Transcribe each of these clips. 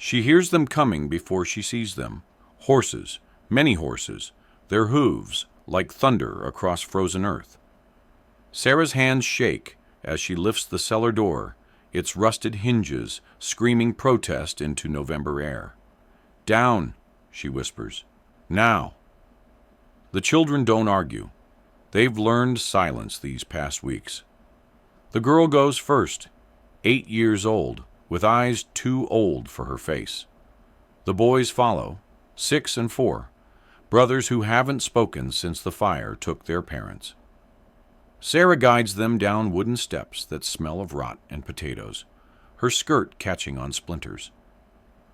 She hears them coming before she sees them. Horses, many horses, their hooves like thunder across frozen earth. Sarah's hands shake as she lifts the cellar door, its rusted hinges screaming protest into November air. "Down," she whispers. "Now." The children don't argue. They've learned silence these past weeks. The girl goes first, 8 years old, with eyes too old for her face. The boys follow, 6 and 4, brothers who haven't spoken since the fire took their parents. Sarah guides them down wooden steps that smell of rot and potatoes, her skirt catching on splinters.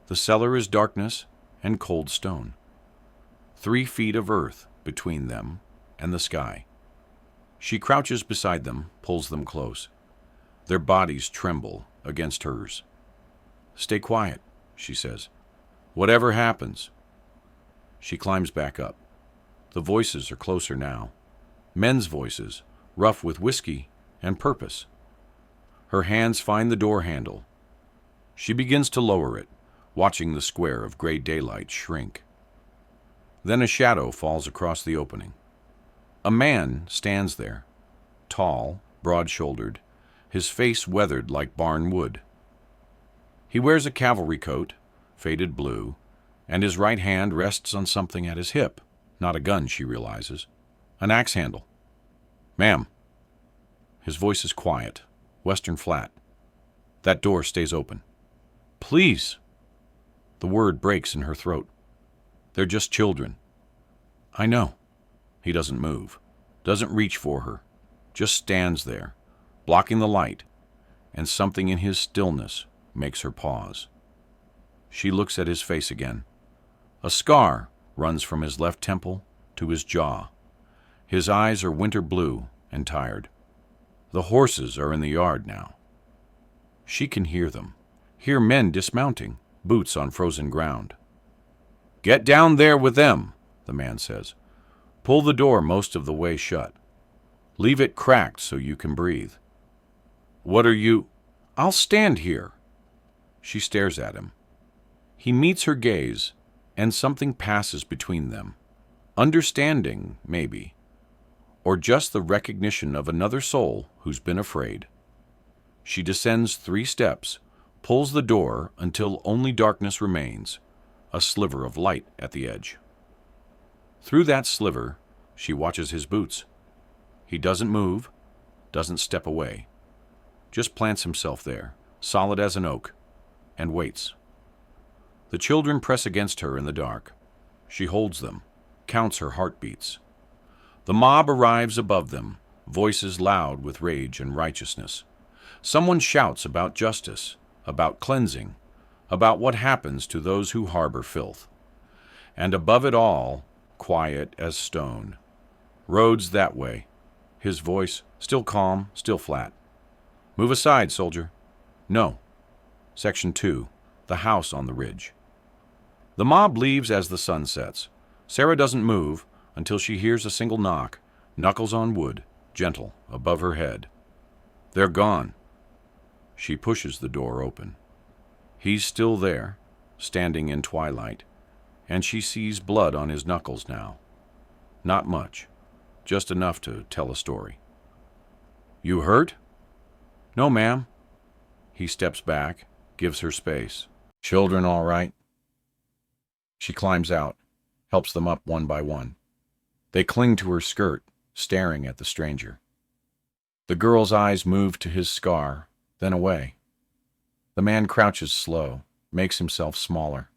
The cellar is darkness and cold stone. 3 feet of earth between them and the sky. She crouches beside them, pulls them close. Their bodies tremble against hers. "Stay quiet," she says. "Whatever happens." She climbs back up. The voices are closer now. Men's voices, rough with whiskey and purpose. Her hands find the door handle. She begins to lower it, watching the square of gray daylight shrink. Then a shadow falls across the opening. A man stands there, tall, broad-shouldered, his face weathered like barn wood. He wears a cavalry coat, faded blue, and his right hand rests on something at his hip. Not a gun, she realizes. An axe handle. "Ma'am." His voice is quiet, western flat. "That door stays open." "Please." The word breaks in her throat. "They're just children." "I know." He doesn't move, doesn't reach for her, just stands there, blocking the light, and something in his stillness makes her pause. She looks at his face again. A scar runs from his left temple to his jaw. His eyes are winter blue and tired. The horses are in the yard now. She can hear them, hear men dismounting, boots on frozen ground. "Get down there with them," the man says. "Pull the door most of the way shut. Leave it cracked so you can breathe." "What are you—" "I'll stand here." She stares at him. He meets her gaze, and something passes between them. Understanding, maybe, or just the recognition of another soul who's been afraid. She descends 3 steps, pulls the door until only darkness remains, a sliver of light at the edge. Through that sliver, she watches his boots. He doesn't move, doesn't step away, just plants himself there, solid as an oak, and waits. The children press against her in the dark. She holds them, counts her heartbeats. The mob arrives above them, voices loud with rage and righteousness. Someone shouts about justice, about cleansing, about what happens to those who harbor filth. And above it all, quiet as stone. "Roads that way." His voice, still calm, still flat. "Move aside, soldier." "No." Section 2, the house on the ridge. The mob leaves as the sun sets. Sarah doesn't move until she hears a single knock, knuckles on wood, gentle, above her head. They're gone. She pushes the door open. He's still there, standing in twilight, and she sees blood on his knuckles now. Not much, just enough to tell a story. "You hurt?" "No, ma'am." He steps back, gives her space. "Children all right?" She climbs out, helps them up one by one. They cling to her skirt, staring at the stranger. The girl's eyes move to his scar, then away. The man crouches slow, makes himself smaller.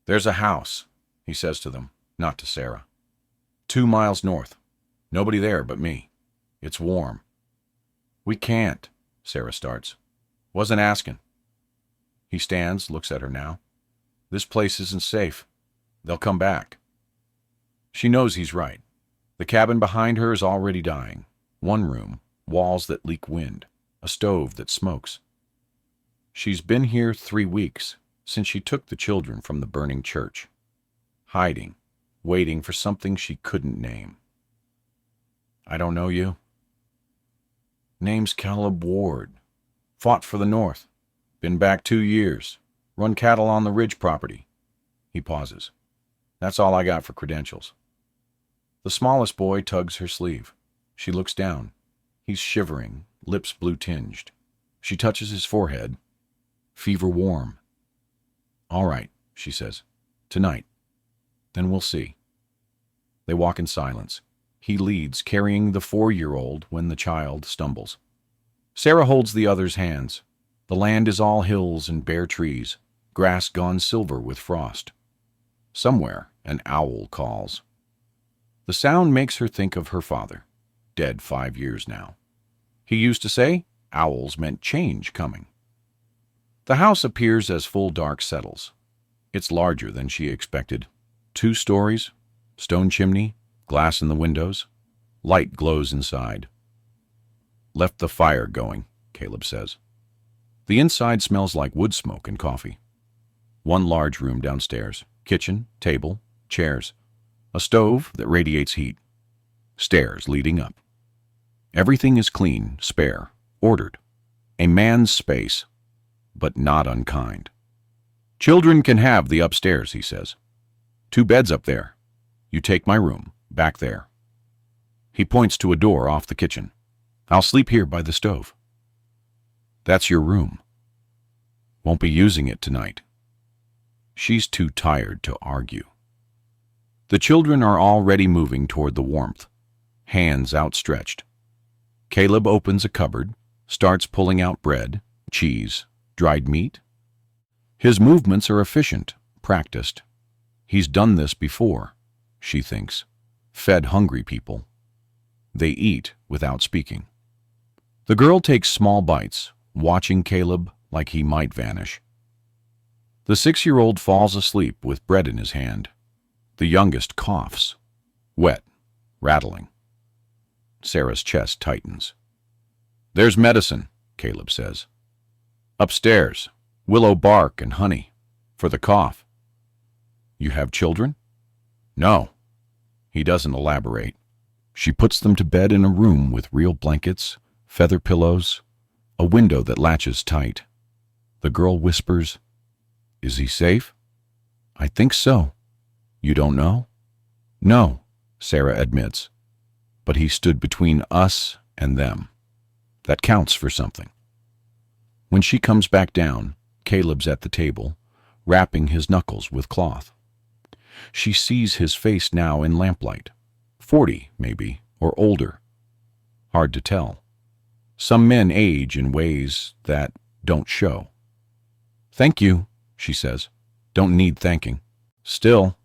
"There's a house," he says to them, not to Sarah. 2 miles north. Nobody there but me. It's warm." "We can't," Sarah starts. "Wasn't asking." He stands, looks at her now. "This place isn't safe. They'll come back." She knows he's right. The cabin behind her is already dying. 1 room, walls that leak wind, a stove that smokes. She's been here 3 weeks, since she took the children from the burning church. Hiding, waiting for something she couldn't name. "I don't know you." "Name's Caleb Ward. Fought for the North. Been back 2 years. Run cattle on the ridge property. He pauses. That's all I got for credentials. The smallest boy tugs her sleeve. She looks down. He's shivering, lips blue-tinged. She touches his forehead. Fever warm. All right, she says. Tonight. Then we'll see. They walk in silence. He leads, carrying the 4-year-old when the child stumbles. Sarah holds the other's hands. The land is all hills and bare trees, grass gone silver with frost. Somewhere, an owl calls. The sound makes her think of her father, dead 5 years now. He used to say owls meant change coming. The house appears as full dark settles. It's larger than she expected. 2 stories, stone chimney, glass in the windows. Light glows inside. Left the fire going, Caleb says. The inside smells like wood smoke and coffee. 1 large room downstairs. Kitchen, table, chairs. A stove that radiates heat. Stairs leading up. Everything is clean, spare, ordered. A man's space, but not unkind. Children can have the upstairs, he says. 2 beds up there. You take my room, back there. He points to a door off the kitchen. I'll sleep here by the stove. That's your room. Won't be using it tonight. She's too tired to argue. The children are already moving toward the warmth, hands outstretched. Caleb opens a cupboard, starts pulling out bread, cheese, dried meat. His movements are efficient, practiced. He's done this before, she thinks, fed hungry people. They eat without speaking. The girl takes small bites, watching Caleb like he might vanish. The 6-year-old falls asleep with bread in his hand. The youngest coughs, wet, rattling. Sarah's chest tightens. There's medicine, Caleb says. Upstairs, willow bark and honey, for the cough. You have children? No. He doesn't elaborate. She puts them to bed in a room with real blankets, feather pillows, a window that latches tight. The girl whispers, Is he safe? I think so. You don't know? No, Sarah admits. But he stood between us and them. That counts for something. When she comes back down, Caleb's at the table, wrapping his knuckles with cloth. She sees his face now in lamplight. 40, maybe, or older. Hard to tell. Some men age in ways that don't show. Thank you, she says. Don't need thanking. Still.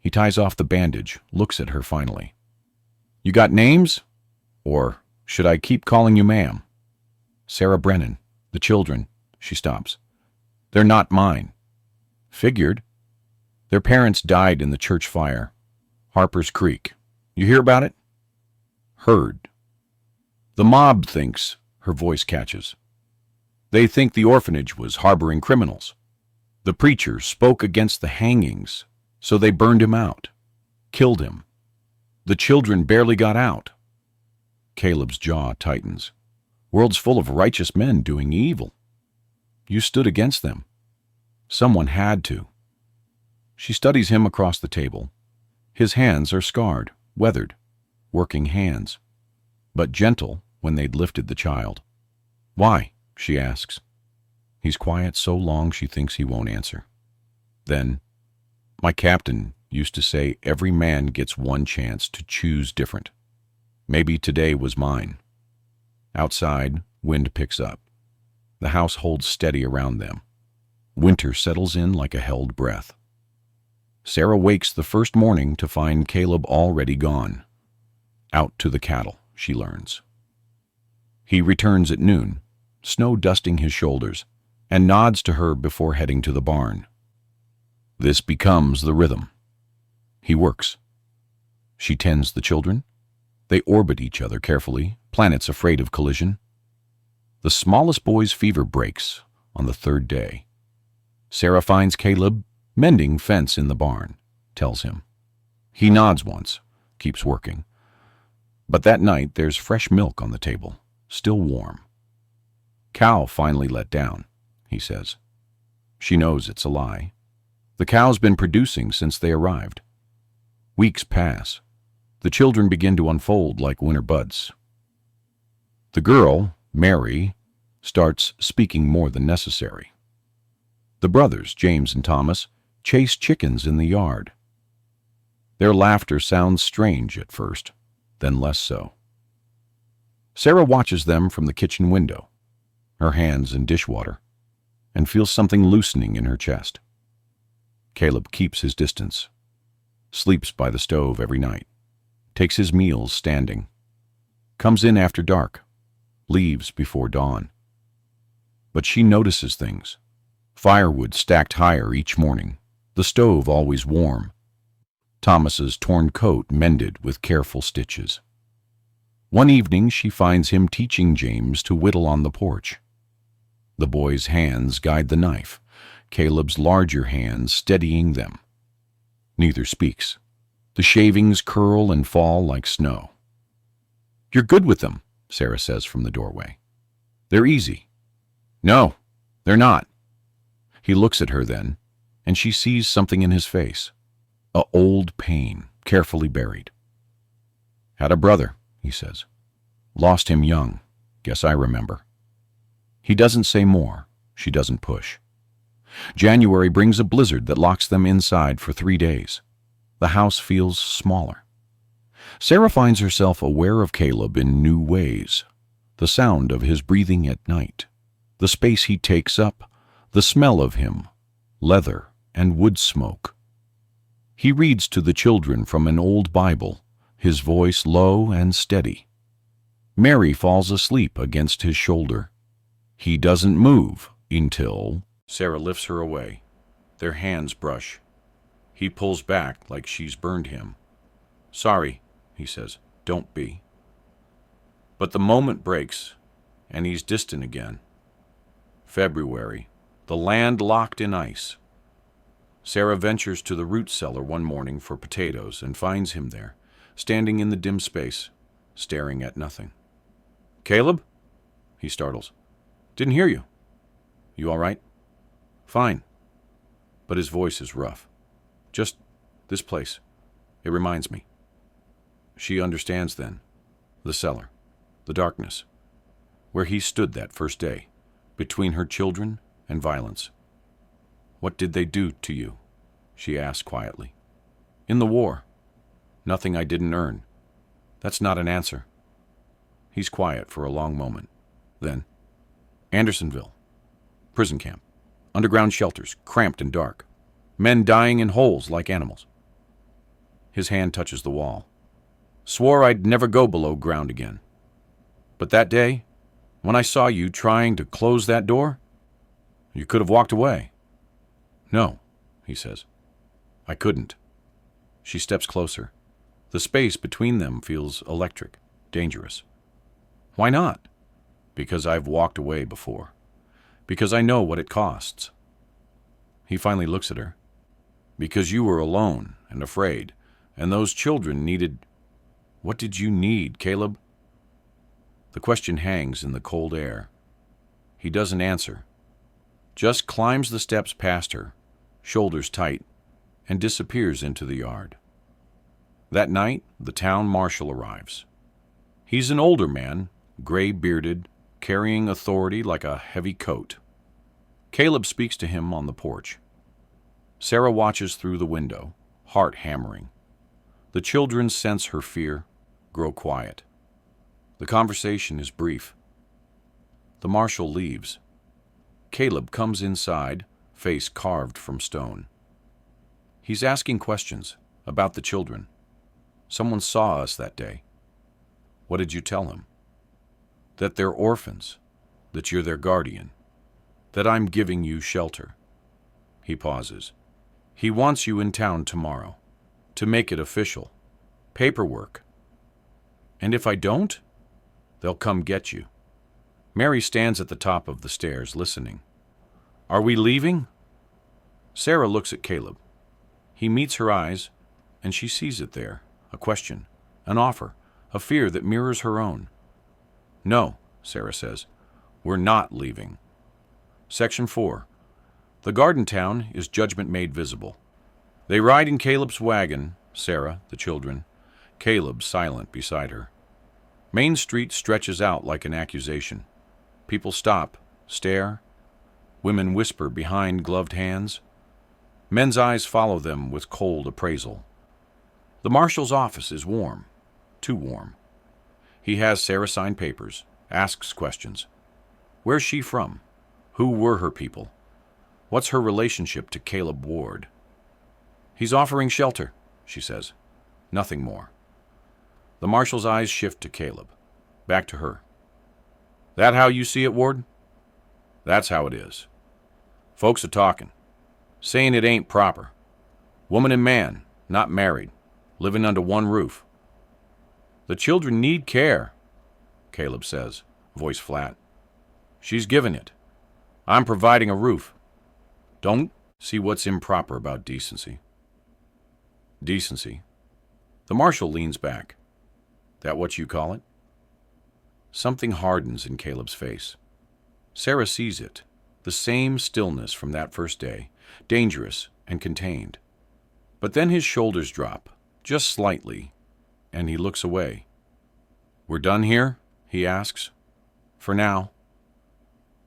He ties off the bandage, looks at her finally. You got names? Or should I keep calling you ma'am? Sarah Brennan. The children. She stops. They're not mine. Figured. Their parents died in the church fire. Harper's Creek. You hear about it? Heard. The mob thinks, her voice catches. They think the orphanage was harboring criminals. The preacher spoke against the hangings, so they burned him out, killed him. The children barely got out. Caleb's jaw tightens. World's full of righteous men doing evil. You stood against them. Someone had to. She studies him across the table. His hands are scarred, weathered, working hands, but gentle when they'd lifted the child. Why? She asks. He's quiet so long she thinks he won't answer. Then, my captain used to say every man gets one chance to choose different. Maybe today was mine. Outside, wind picks up. The house holds steady around them. Winter settles in like a held breath. Sarah wakes the first morning to find Caleb already gone. Out to the cattle, she learns. He returns at noon, snow dusting his shoulders, and nods to her before heading to the barn. This becomes the rhythm. He works. She tends the children. They orbit each other carefully, planets afraid of collision. The smallest boy's fever breaks on the 3rd day. Sarah finds Caleb mending fence in the barn, tells him. He nods once, keeps working. But that night there's fresh milk on the table, still warm. Cow finally let down, he says. She knows it's a lie. The cow's been producing since they arrived. Weeks pass. The children begin to unfold like winter buds. The girl, Mary, starts speaking more than necessary. The brothers, James and Thomas, chase chickens in the yard. Their laughter sounds strange at first, then less so. Sarah watches them from the kitchen window, her hands in dishwater, and feels something loosening in her chest. Caleb keeps his distance, sleeps by the stove every night, takes his meals standing, comes in after dark, leaves before dawn. But she notices things. Firewood stacked higher each morning, the stove always warm, Thomas's torn coat mended with careful stitches. One evening she finds him teaching James to whittle on the porch. The boy's hands guide the knife, Caleb's larger hands steadying them. Neither speaks. The shavings curl and fall like snow. "You're good with them," Sarah says from the doorway. "They're easy." "No, they're not." He looks at her then, and she sees something in his face. A old pain, carefully buried. "Had a brother," he says. "Lost him young. Guess I remember." He doesn't say more. She doesn't push. January brings a blizzard that locks them inside for 3 days. The house feels smaller. Sarah finds herself aware of Caleb in new ways. The sound of his breathing at night, the space he takes up, the smell of him, leather and wood smoke. He reads to the children from an old Bible, his voice low and steady. Mary falls asleep against his shoulder. He doesn't move until Sarah lifts her away. Their hands brush. He pulls back like she's burned him. "Sorry," he says. "Don't be." But the moment breaks, and he's distant again. February, the land locked in ice. Sarah ventures to the root cellar one morning for potatoes and finds him there, standing in the dim space, staring at nothing. "Caleb?" He startles. "Didn't hear you. You all right?" "Fine." But his voice is rough. "Just this place. It reminds me." She understands then. The cellar. The darkness. Where he stood that first day, between her children and violence. "What did they do to you?" she asked quietly. "In the war. Nothing I didn't earn." "That's not an answer." He's quiet for a long moment. Then, "Andersonville. Prison camp. Underground shelters, cramped and dark. Men dying in holes like animals." His hand touches the wall. "Swore I'd never go below ground again. But that day, when I saw you trying to close that door, you could have walked away." "No," he says. "I couldn't." She steps closer. The space between them feels electric, dangerous. "Why not?" "Because I've walked away before. Because I know what it costs." He finally looks at her. "Because you were alone and afraid, and those children needed—" "What did you need, Caleb?" The question hangs in the cold air. He doesn't answer, just climbs the steps past her, shoulders tight, and disappears into the yard. That night, the town marshal arrives. He's an older man, gray-bearded, carrying authority like a heavy coat. Caleb speaks to him on the porch. Sarah watches through the window, heart hammering. The children sense her fear, grow quiet. The conversation is brief. The marshal leaves. Caleb comes inside, face carved from stone. He's asking questions about the children. "Someone saw us that day." "What did you tell him?" "That they're orphans, that you're their guardian, that I'm giving you shelter." He pauses. "He wants you in town tomorrow, to make it official. Paperwork. And if I don't, they'll come get you." Mary stands at the top of the stairs, listening. "Are we leaving?" Sarah looks at Caleb. He meets her eyes, and she sees it there, a question, an offer, a fear that mirrors her own. "No," Sarah says. "We're not leaving." Section 4. The garden town is judgment made visible. They ride in Caleb's wagon, Sarah, the children, Caleb silent beside her. Main Street stretches out like an accusation. People stop, stare. Women whisper behind gloved hands. Men's eyes follow them with cold appraisal. The marshal's office is warm, too warm. He has Sarah sign papers, asks questions. Where's she from? Who were her people? What's her relationship to Caleb Ward? He's offering shelter, she says. Nothing more. The marshal's eyes shift to Caleb. Back to her. That how you see it, Ward? That's how it is. Folks are talking. Saying it ain't proper. Woman and man, not married, living under one roof. The children need care, Caleb says, voice flat. She's giving it. I'm providing a roof. Don't see what's improper about decency. Decency. The marshal leans back. That what you call it? Something hardens in Caleb's face. Sarah sees it, the same stillness from that first day, dangerous and contained. But then his shoulders drop, just slightly, and he looks away. We're done here? He asks. For now.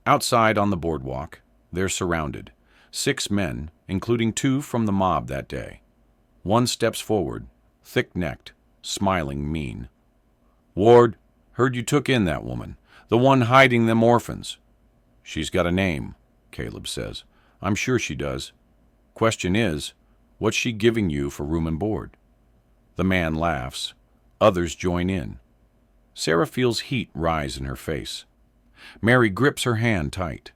Outside on the boardwalk, they're surrounded. 6 men, including 2 from the mob that day. One steps forward, thick-necked, smiling mean. Ward, heard you took in that woman, the one hiding them orphans. She's got a name, Caleb says. I'm sure she does. Question is, what's she giving you for room and board? The man laughs. Others join in. Sarah feels heat rise in her face. Mary grips her hand tight.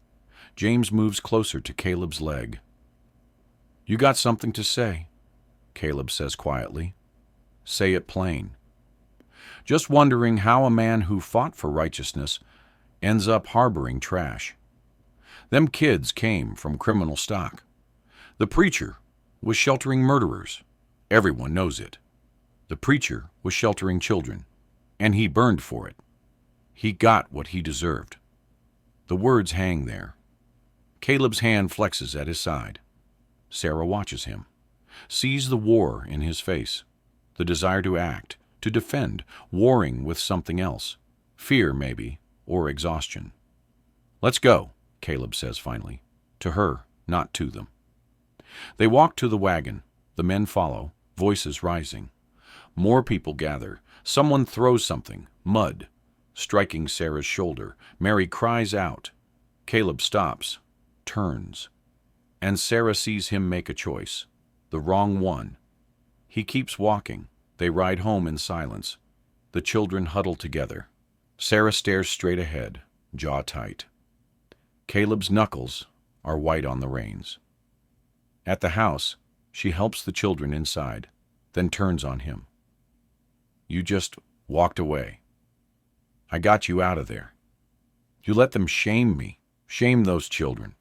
James moves closer to Caleb's leg. You got something to say, Caleb says quietly. Say it plain. Just wondering how a man who fought for righteousness ends up harboring trash. Them kids came from criminal stock. The preacher was sheltering murderers. Everyone knows it. The preacher was sheltering children, and he burned for it. He got what he deserved. The words hang there. Caleb's hand flexes at his side. Sarah watches him, sees the war in his face, the desire to act, to defend, warring with something else, fear maybe, or exhaustion. Let's go, Caleb says finally, to her, not to them. They walk to the wagon. The men follow, voices rising. More people gather. Someone throws something, mud, striking Sarah's shoulder. Mary cries out. Caleb stops, turns, and Sarah sees him make a choice, the wrong one. He keeps walking. They ride home in silence. The children huddle together. Sarah stares straight ahead, jaw tight. Caleb's knuckles are white on the reins. At the house, she helps the children inside, then turns on him. You just walked away. I got you out of there. You let them shame me, shame those children.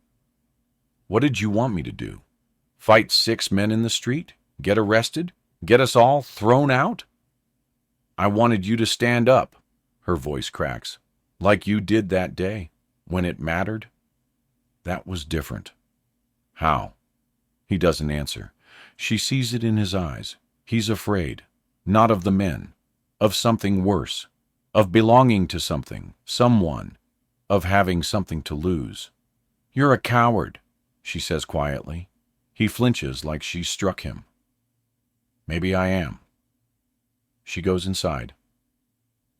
What did you want me to do? Fight 6 men in the street? Get arrested? Get us all thrown out? I wanted you to stand up, her voice cracks, like you did that day, when it mattered. That was different. How? He doesn't answer. She sees it in his eyes. He's afraid, not of the men, of something worse, of belonging to something, someone, of having something to lose. You're a coward, she says quietly. He flinches like she struck him. Maybe I am. She goes inside.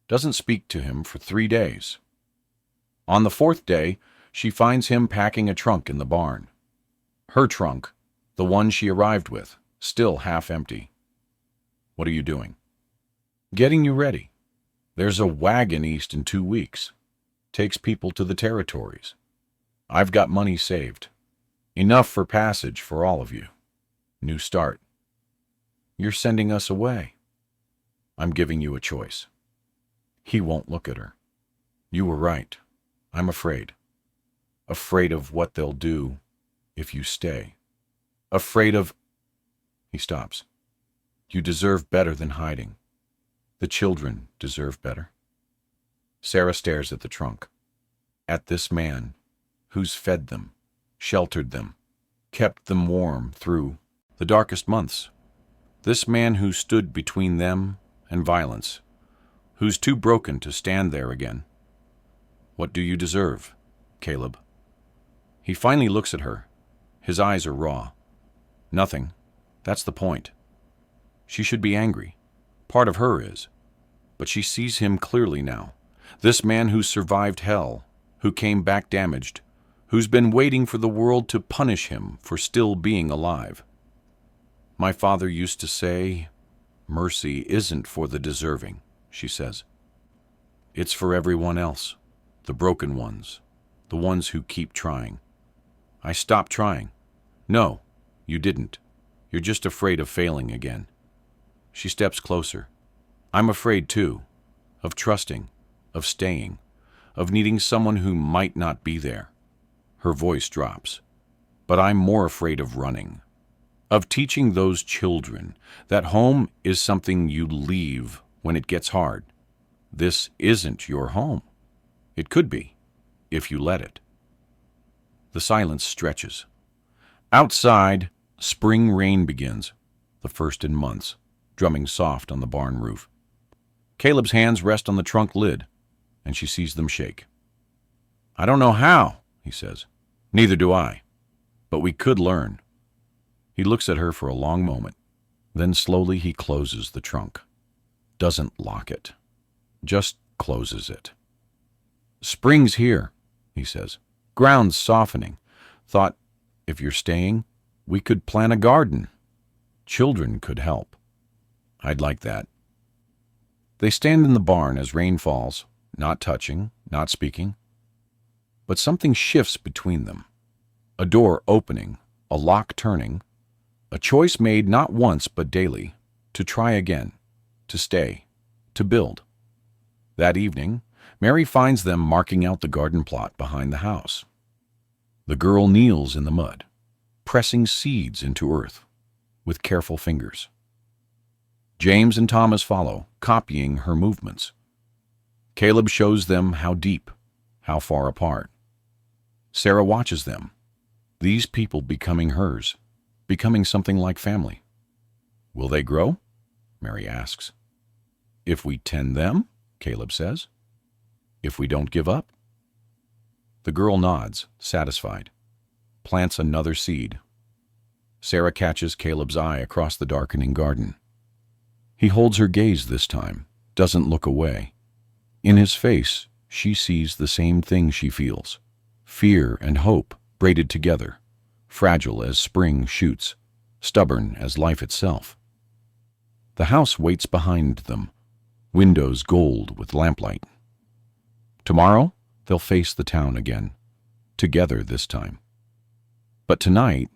Doesn't speak to him for 3 days. On the 4th day, she finds him packing a trunk in the barn. Her trunk, the one she arrived with, still half empty. What are you doing? Getting you ready. There's a wagon east in 2 weeks. Takes people to the territories. I've got money saved. Enough for passage for all of you. New start. You're sending us away. I'm giving you a choice. He won't look at her. You were right. I'm afraid. Afraid of what they'll do if you stay. Afraid of... He stops. You deserve better than hiding. The children deserve better. Sarah stares at the trunk. At this man who's fed them, sheltered them, kept them warm through the darkest months. This man who stood between them and violence, who's too broken to stand there again. What do you deserve, Caleb? He finally looks at her. His eyes are raw. Nothing. That's the point. She should be angry. Part of her is. But she sees him clearly now. This man who survived hell, who came back damaged, who's been waiting for the world to punish him for still being alive. My father used to say, mercy isn't for the deserving, she says. It's for everyone else, the broken ones, the ones who keep trying. I stopped trying. No, you didn't. You're just afraid of failing again. She steps closer. I'm afraid too, of trusting, of staying, of needing someone who might not be there. Her voice drops. But I'm more afraid of running, of teaching those children that home is something you leave when it gets hard. This isn't your home. It could be, if you let it. The silence stretches. Outside, spring rain begins, the first in months, drumming soft on the barn roof. Caleb's hands rest on the trunk lid, and she sees them shake. I don't know how, he says. Neither do I. But we could learn. He looks at her for a long moment. Then slowly he closes the trunk. Doesn't lock it. Just closes it. Spring's here, he says. Ground's softening. Thought, if you're staying, we could plant a garden. Children could help. I'd like that. They stand in the barn as rain falls, not touching, not speaking. But something shifts between them. A door opening, a lock turning, a choice made not once but daily, to try again, to stay, to build. That evening, Mary finds them marking out the garden plot behind the house. The girl kneels in the mud, pressing seeds into earth with careful fingers. James and Thomas follow, copying her movements. Caleb shows them how deep, how far apart. Sarah watches them, these people becoming hers, becoming something like family. Will they grow? Mary asks. If we tend them, Caleb says. If we don't give up? The girl nods, satisfied, plants another seed. Sarah catches Caleb's eye across the darkening garden. He holds her gaze this time, doesn't look away. In his face, she sees the same thing she feels. Fear and hope braided together, fragile as spring shoots, stubborn as life itself. The house waits behind them, windows gold with lamplight. Tomorrow, they'll face the town again, together this time. But tonight,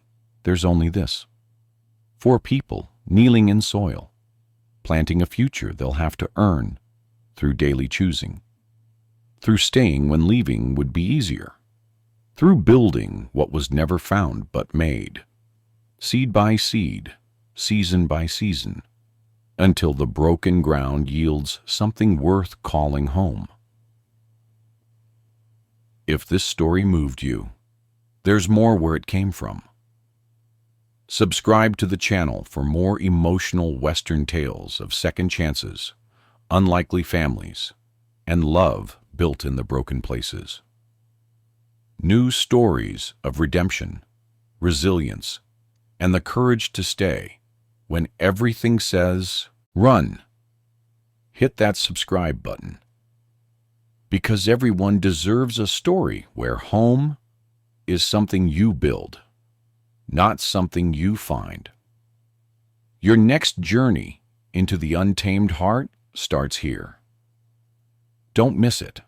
there's only this. 4 people kneeling in soil, planting a future they'll have to earn through daily choosing, through staying when leaving would be easier, through building what was never found but made, seed by seed, season by season, until the broken ground yields something worth calling home. If this story moved you, there's more where it came from. Subscribe to the channel for more emotional Western tales of second chances, unlikely families, and love built in the broken places. New stories of redemption, resilience, and the courage to stay when everything says, run. Hit that subscribe button. Because everyone deserves a story where home is something you build, not something you find. Your next journey into the untamed heart starts here. Don't miss it.